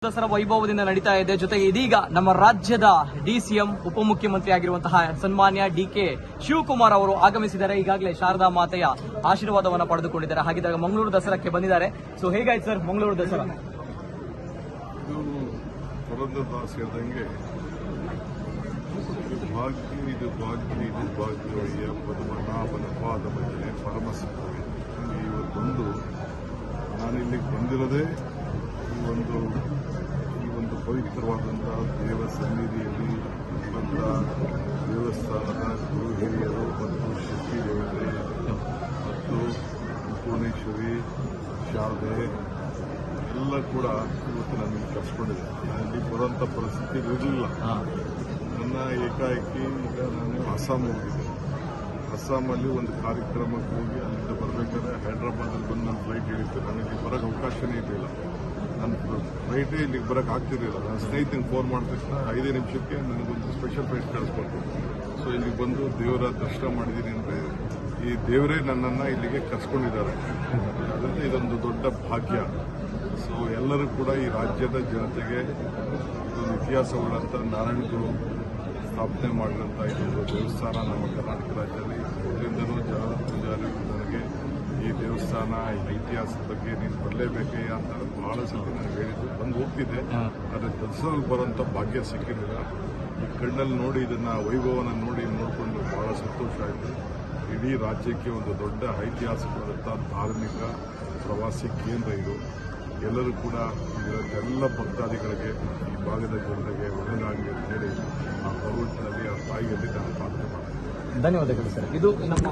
ದಸರಾ ವೈಭವದಿಂದ ನಡೀತಾ ಇದೆ. ಜೊತೆಗೆ ಇದೀಗ ನಮ್ಮ ರಾಜ್ಯದ ಡಿಸಿಎಂ ಉಪಮುಖ್ಯಮಂತ್ರಿ ಆಗಿರುವಂತಹ ಸನ್ಮಾನ್ಯ ಡಿ.ಕೆ. ಶಿವಕುಮಾರ್ ಅವರು ಆಗಮಿಸಿದ್ದಾರೆ. ಈಗಾಗಲೇ ಶಾರದಾ ಮಾತೆಯ ಆಶೀರ್ವಾದವನ್ನು ಪಡೆದುಕೊಂಡಿದ್ದಾರೆ. ಹಾಗಿದ್ದಾಗ ಮಂಗಳೂರು ದಸರಾಕ್ಕೆ ಬಂದಿದ್ದಾರೆ. ಸೊ ಹೇಗಾಯ್ತು ಸರ್ ಮಂಗಳೂರು ದಸರಾ? ಇದು ಪುರಂದರದಾಸ್ ಹೇಳ್ದಂಗೆ ಇದು ಭಾಗ್ಯವಯ್ಯ ಪದ್ಮನಾಭನ ಪಾದ ಭಜನೆ ಪರಮ ಸುಖವೇ. ಇವತ್ತೊಂದು ನಾನು ಇಲ್ಲಿಗೆ ಬಂದಿರೋದೇ ಈ ಒಂದು ಪವಿತ್ರವಾದಂತಹ ದೇವ ಸನ್ನಿಧಿಯಲ್ಲಿ ಬಂದ ದೇವಸ್ಥಾನದ ಗುರು ಹಿರಿಯರು ಮತ್ತು ಶಕ್ತಿ ದೇವತೆ ಮತ್ತು ಪೂರ್ಣೇಶ್ವರಿ ಶಾರದೆ ಎಲ್ಲ ಕೂಡ ಇವತ್ತು ನನಗೆ ಕರ್ಸ್ಕೊಂಡಿದೆ. ಅಲ್ಲಿ ಬರುವಂಥ ಪರಿಸ್ಥಿತಿ ಇರಲಿಲ್ಲ. ನನ್ನ ಏಕಾಏಕಿ ಈಗ ನಾನು ಅಸ್ಸಾಂ ಹೋಗಿದ್ದೆ. ಅಸ್ಸಾಮಲ್ಲಿ ಒಂದು ಕಾರ್ಯಕ್ರಮಕ್ಕೆ ಹೋಗಿ ಅಲ್ಲಿಂದ ಬರಬೇಕಾದ್ರೆ ಹೈದ್ರಾಬಾದಲ್ಲಿ ಬಂದು ನನ್ನ ಫ್ಲೈಟ್ ಹಿಡಿತು. ನನಗೆ ಬರೋಕ್ಕೆ ಅವಕಾಶನೇ ಇರಲಿಲ್ಲ. ನನ್ನ ಫ್ಲೈಟೇ ಇಲ್ಲಿಗೆ ಬರೋಕ್ಕೆ ಆಗ್ತಿರಲಿಲ್ಲ. ನನ್ನ ಸ್ನೇಹಿತನಿಗೆ ಫೋನ್ ಮಾಡಿದ ತಕ್ಷಣ 5 ನಿಮಿಷಕ್ಕೆ ನನಗೊಂದು ಸ್ಪೆಷಲ್ ಫ್ಲೈಟ್ ಕಳಿಸ್ಕೊಟ್ಟು ಸೊ ಇಲ್ಲಿಗೆ ಬಂದು ದೇವರ ದರ್ಶನ ಮಾಡಿದ್ದೀನಿ ಅಂದರೆ ಈ ದೇವರೇ ನನ್ನನ್ನು ಇಲ್ಲಿಗೆ ಕರ್ಸ್ಕೊಂಡಿದ್ದಾರೆ. ಅದರಿಂದ ಇದೊಂದು ದೊಡ್ಡ ಭಾಗ್ಯ. ಸೊ ಎಲ್ಲರೂ ಕೂಡ ಈ ರಾಜ್ಯದ ಜನತೆಗೆ ಒಂದು ಇತಿಹಾಸವುಳ್ಳಂಥ ನಾರಾಯಣಗುರು ಸ್ಥಾಪನೆ ಮಾಡಿದಂಥ ಇದೊಂದು ದೇವಸ್ಥಾನ ನಮ್ಮ ಕರ್ನಾಟಕ ರಾಜ್ಯದಲ್ಲಿ. ಇದರಿಂದಲೂ ಜನರ ಪೂಜಾರಿ ನನಗೆ ಈ ದೇವಸ್ಥಾನ ಇತಿಹಾಸದ ಬಗ್ಗೆ ನೀನು ಬರಲೇಬೇಕೇ ಅಂತ ಬಹಳ ಸಲ ನನಗೆ ಹೇಳಿದ್ದು. ಬಂದು ಹೋಗ್ತಿದ್ದೆ, ಆದರೆ ದಸರಲ್ಲಿ ಬರೋಂಥ ಭಾಗ್ಯ ಸಿಕ್ಕಿರಲಿಲ್ಲ. ಈ ಕಣ್ಣಲ್ಲಿ ನೋಡಿ ಇದನ್ನು ವೈಭವನ ನೋಡಿಕೊಂಡು ಬಹಳ ಸಂತೋಷ ಆಯಿತು. ಇಡೀ ರಾಜ್ಯಕ್ಕೆ ಒಂದು ದೊಡ್ಡ ಐತಿಹಾಸಿಕವಾದಂಥ ಧಾರ್ಮಿಕ ಪ್ರವಾಸಿ ಕೇಂದ್ರ ಇದು. ಎಲ್ಲರೂ ಕೂಡ ಎಲ್ಲ ಭಕ್ತಾದಿಗಳಿಗೆ ಈ ಭಾಗದ ಜನತೆಗೆ ಒಳ್ಳೆಯದಾಗಲಿ ಅಂತ ಹೇಳಿ ಆ ಭಗವಂತನಲ್ಲಿ ಆ ತಾಯಿಯಲ್ಲಿ ನಾನು ಪ್ರಾರ್ಥನೆ ಮಾಡ್ತೀನಿ. ಧನ್ಯವಾದಗಳು ಸರ್. ಇದು ನಮ್ಮ